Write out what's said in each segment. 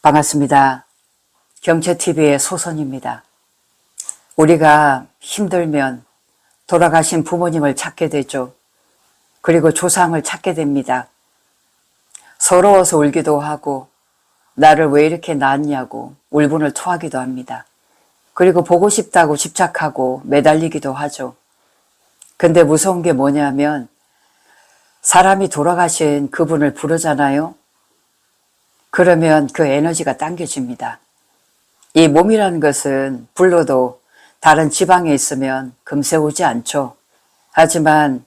반갑습니다. 경채TV의 소선입니다. 우리가 힘들면 돌아가신 부모님을 찾게 되죠. 그리고 조상을 찾게 됩니다. 서러워서 울기도 하고 나를 왜 이렇게 낳았냐고 울분을 토하기도 합니다. 그리고 보고 싶다고 집착하고 매달리기도 하죠. 근데 무서운 게 뭐냐면 사람이 돌아가신 그분을 부르잖아요. 그러면 그 에너지가 당겨집니다. 이 몸이라는 것은 불러도 다른 지방에 있으면 금세 오지 않죠. 하지만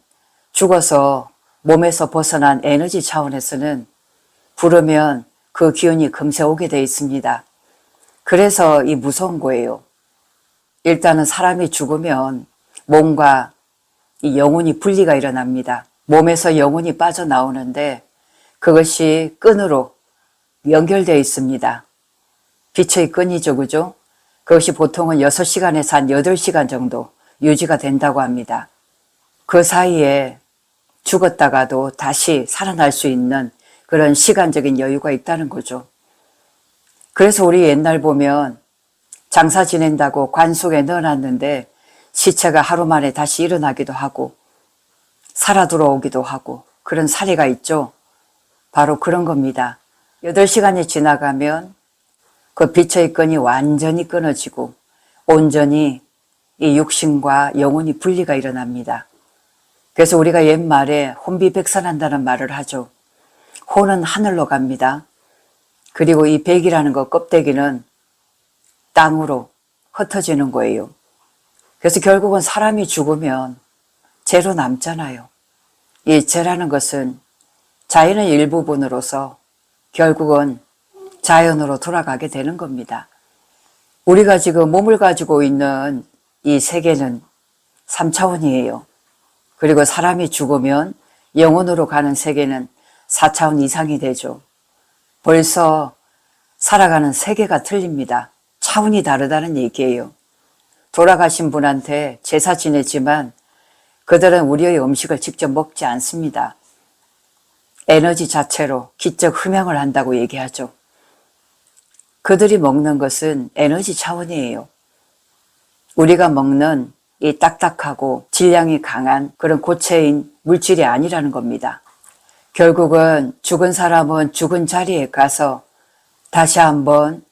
죽어서 몸에서 벗어난 에너지 차원에서는 부르면 그 기운이 금세 오게 돼 있습니다. 그래서 이 무서운 거예요. 일단은 사람이 죽으면 몸과 이 영혼이 분리가 일어납니다. 몸에서 영혼이 빠져나오는데 그것이 끈으로 연결되어 있습니다. 빛의 끈이죠, 그죠? 그것이 보통은 6시간에서 한 8시간 정도 유지가 된다고 합니다. 그 사이에 죽었다가도 다시 살아날 수 있는 그런 시간적인 여유가 있다는 거죠. 그래서 우리 옛날 보면 장사 지낸다고 관 속에 넣어놨는데 시체가 하루 만에 다시 일어나기도 하고 살아 돌아오기도 하고 그런 사례가 있죠. 바로 그런 겁니다. 8시간이 지나가면 그 빛의 끈이 완전히 끊어지고 온전히 이 육신과 영혼이 분리가 일어납니다. 그래서 우리가 옛말에 혼비백산한다는 말을 하죠. 혼은 하늘로 갑니다. 그리고 이 백이라는 거 껍데기는 땅으로 흩어지는 거예요. 그래서 결국은 사람이 죽으면 재로 남잖아요. 이 재라는 것은 자연의 일부분으로서 결국은 자연으로 돌아가게 되는 겁니다. 우리가 지금 몸을 가지고 있는 이 세계는 3차원이에요. 그리고 사람이 죽으면 영혼으로 가는 세계는 4차원 이상이 되죠. 벌써 살아가는 세계가 틀립니다. 차원이 다르다는 얘기예요. 돌아가신 분한테 제사 지내지만 그들은 우리의 음식을 직접 먹지 않습니다. 에너지 자체로 기적 흠양을 한다고 얘기하죠. 그들이 먹는 것은 에너지 차원이에요. 우리가 먹는 이 딱딱하고 질량이 강한 그런 고체인 물질이 아니라는 겁니다. 결국은 죽은 사람은 죽은 자리에 가서 다시 한번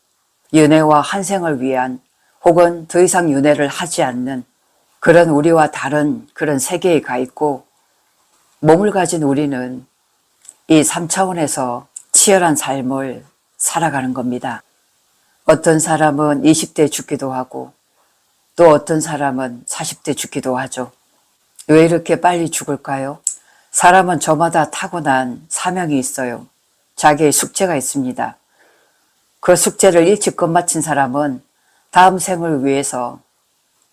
윤회와 환생을 위한 혹은 더 이상 윤회를 하지 않는 그런 우리와 다른 그런 세계에 가 있고 몸을 가진 우리는 이 3차원에서 치열한 삶을 살아가는 겁니다. 어떤 사람은 20대 죽기도 하고 또 어떤 사람은 40대 죽기도 하죠. 왜 이렇게 빨리 죽을까요? 사람은 저마다 타고난 사명이 있어요. 자기의 숙제가 있습니다. 그 숙제를 일찍 끝마친 사람은 다음 생을 위해서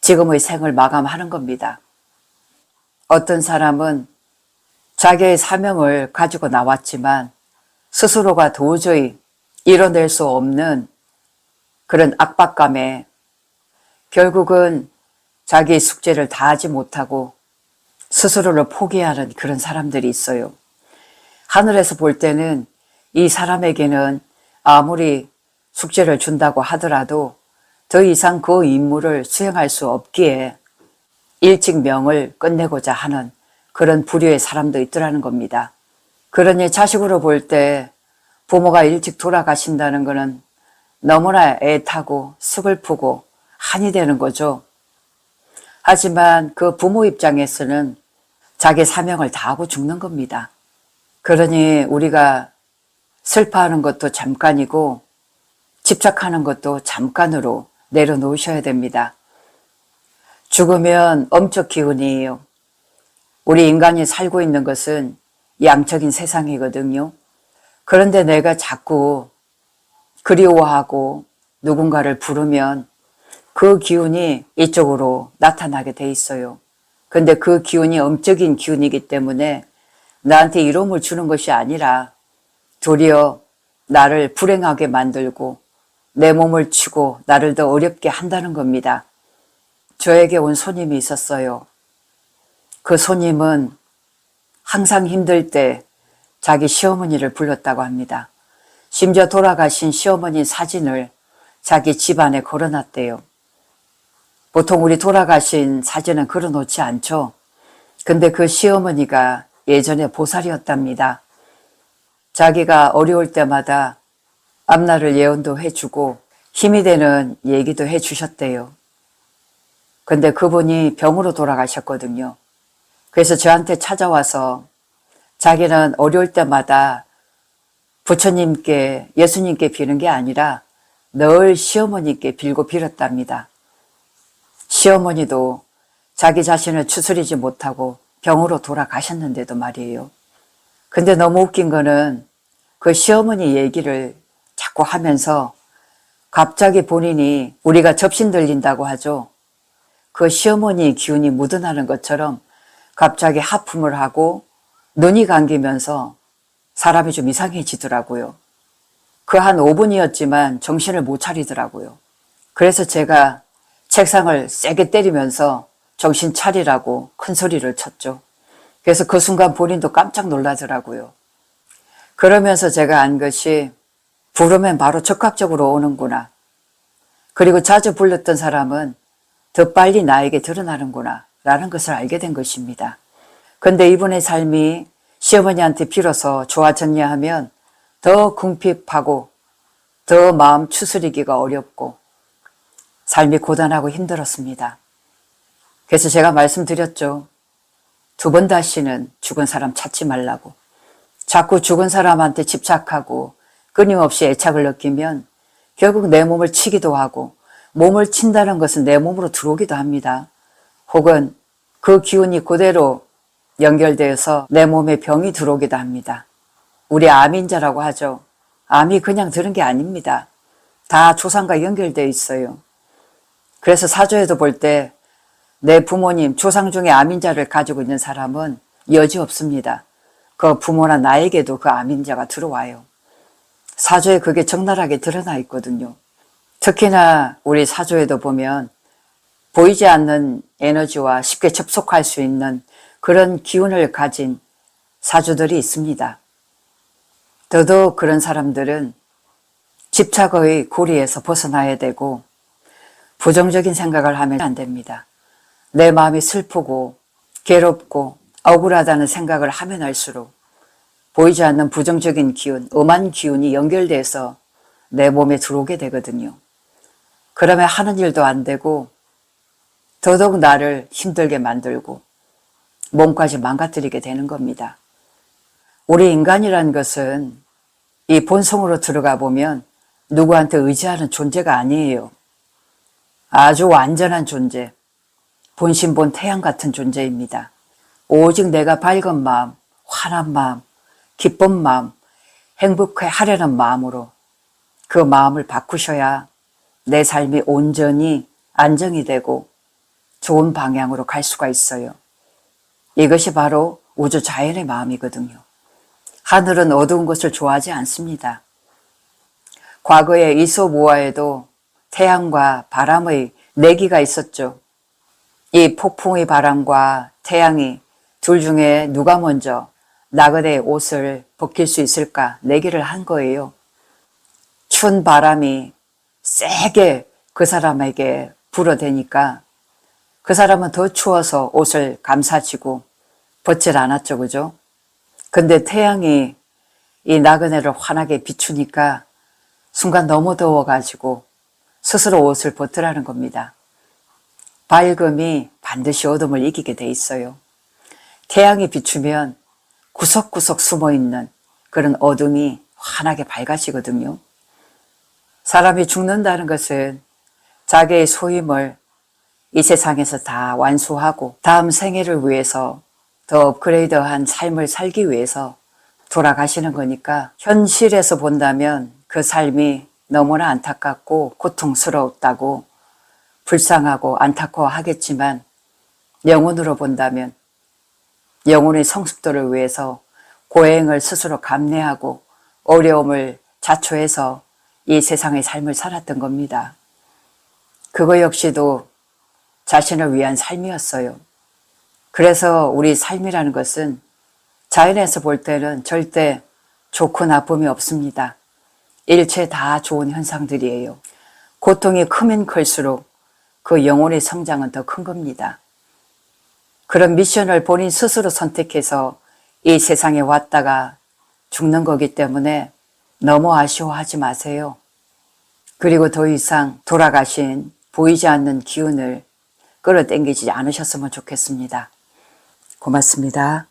지금의 생을 마감하는 겁니다. 어떤 사람은 자기의 사명을 가지고 나왔지만 스스로가 도저히 이뤄낼 수 없는 그런 압박감에 결국은 자기의 숙제를 다하지 못하고 스스로를 포기하는 그런 사람들이 있어요. 하늘에서 볼 때는 이 사람에게는 아무리 숙제를 준다고 하더라도 더 이상 그 임무를 수행할 수 없기에 일찍 명을 끝내고자 하는 그런 부류의 사람도 있더라는 겁니다. 그러니 자식으로 볼 때 부모가 일찍 돌아가신다는 것은 너무나 애타고 서글프고 한이 되는 거죠. 하지만 그 부모 입장에서는 자기 사명을 다하고 죽는 겁니다. 그러니 우리가 슬퍼하는 것도 잠깐이고 집착하는 것도 잠깐으로 내려놓으셔야 됩니다. 죽으면 엄적 기운이에요. 우리 인간이 살고 있는 것은 양적인 세상이거든요. 그런데 내가 자꾸 그리워하고 누군가를 부르면 그 기운이 이쪽으로 나타나게 돼 있어요. 근데 그 기운이 엄적인 기운이기 때문에 나한테 이로움을 주는 것이 아니라 도리어 나를 불행하게 만들고 내 몸을 치고 나를 더 어렵게 한다는 겁니다. 저에게 온 손님이 있었어요. 그 손님은 항상 힘들 때 자기 시어머니를 불렀다고 합니다. 심지어 돌아가신 시어머니 사진을 자기 집안에 걸어놨대요. 보통 우리 돌아가신 사진은 걸어놓지 않죠. 근데 그 시어머니가 예전에 보살이었답니다. 자기가 어려울 때마다 앞날을 예언도 해주고 힘이 되는 얘기도 해주셨대요. 근데 그분이 병으로 돌아가셨거든요. 그래서 저한테 찾아와서 자기는 어려울 때마다 부처님께, 예수님께 비는 게 아니라 늘 시어머니께 빌고 빌었답니다. 시어머니도 자기 자신을 추스리지 못하고 병으로 돌아가셨는데도 말이에요. 근데 너무 웃긴 거는 그 시어머니 얘기를 자꾸 하면서 갑자기 본인이, 우리가 접신 들린다고 하죠. 그 시어머니 기운이 묻어나는 것처럼 갑자기 하품을 하고 눈이 감기면서 사람이 좀 이상해지더라고요. 그 한 5분이었지만 정신을 못 차리더라고요. 그래서 제가 책상을 세게 때리면서 정신 차리라고 큰 소리를 쳤죠. 그래서 그 순간 본인도 깜짝 놀라더라고요. 그러면서 제가 안 것이 부르면 바로 즉각적으로 오는구나. 그리고 자주 불렀던 사람은 더 빨리 나에게 드러나는구나 라는 것을 알게 된 것입니다. 근데 이분의 삶이 시어머니한테 빌어서 좋아졌냐 하면 더 궁핍하고 더 마음 추스리기가 어렵고 삶이 고단하고 힘들었습니다. 그래서 제가 말씀드렸죠. 2번 다시는 죽은 사람 찾지 말라고. 자꾸 죽은 사람한테 집착하고 끊임없이 애착을 느끼면 결국 내 몸을 치기도 하고, 몸을 친다는 것은 내 몸으로 들어오기도 합니다. 혹은 그 기운이 그대로 연결되어서 내 몸에 병이 들어오기도 합니다. 우리 암인자라고 하죠. 암이 그냥 드는 게 아닙니다. 다 조상과 연결되어 있어요. 그래서 사조에도 볼 때 내 부모님, 조상 중에 암인자를 가지고 있는 사람은 여지없습니다. 그 부모나 나에게도 그 암인자가 들어와요. 사조에 그게 적나라하게 드러나 있거든요. 특히나 우리 사조에도 보면 보이지 않는 에너지와 쉽게 접속할 수 있는 그런 기운을 가진 사주들이 있습니다. 더더욱 그런 사람들은 집착의 고리에서 벗어나야 되고 부정적인 생각을 하면 안 됩니다. 내 마음이 슬프고 괴롭고 억울하다는 생각을 하면 할수록 보이지 않는 부정적인 기운, 엄한 기운이 연결돼서 내 몸에 들어오게 되거든요. 그러면 하는 일도 안 되고 더더욱 나를 힘들게 만들고 몸까지 망가뜨리게 되는 겁니다. 우리 인간이라는 것은 이 본성으로 들어가 보면 누구한테 의지하는 존재가 아니에요. 아주 완전한 존재, 본심본 태양 같은 존재입니다. 오직 내가 밝은 마음, 환한 마음, 기쁜 마음, 행복해 하려는 마음으로 그 마음을 바꾸셔야 내 삶이 온전히 안정이 되고 좋은 방향으로 갈 수가 있어요. 이것이 바로 우주 자연의 마음이거든요. 하늘은 어두운 것을 좋아하지 않습니다. 과거에 이솝우화에도 태양과 바람의 내기가 있었죠. 이 폭풍의 바람과 태양이 둘 중에 누가 먼저 나그네의 옷을 벗길 수 있을까 내기를 한 거예요. 추운 바람이 세게 그 사람에게 불어대니까 그 사람은 더 추워서 옷을 감싸지고 벗질 않았죠. 그죠? 근데 태양이 이 나그네를 환하게 비추니까 순간 너무 더워가지고 스스로 옷을 벗으라는 겁니다. 밝음이 반드시 어둠을 이기게 돼 있어요. 태양이 비추면 구석구석 숨어있는 그런 어둠이 환하게 밝아지거든요. 사람이 죽는다는 것은 자기의 소임을 이 세상에서 다 완수하고 다음 생애를 위해서 더 업그레이드한 삶을 살기 위해서 돌아가시는 거니까 현실에서 본다면 그 삶이 너무나 안타깝고 고통스럽다고 불쌍하고 안타까워하겠지만 영혼으로 본다면 영혼의 성숙도를 위해서 고행을 스스로 감내하고 어려움을 자초해서 이 세상의 삶을 살았던 겁니다. 그거 역시도 자신을 위한 삶이었어요. 그래서 우리 삶이라는 것은 자연에서 볼 때는 절대 좋고 나쁨이 없습니다. 일체 다 좋은 현상들이에요. 고통이 크면 클수록 그 영혼의 성장은 더 큰 겁니다. 그런 미션을 본인 스스로 선택해서 이 세상에 왔다가 죽는 거기 때문에 너무 아쉬워하지 마세요. 그리고 더 이상 돌아가신 보이지 않는 기운을 끌어당기지 않으셨으면 좋겠습니다. 고맙습니다.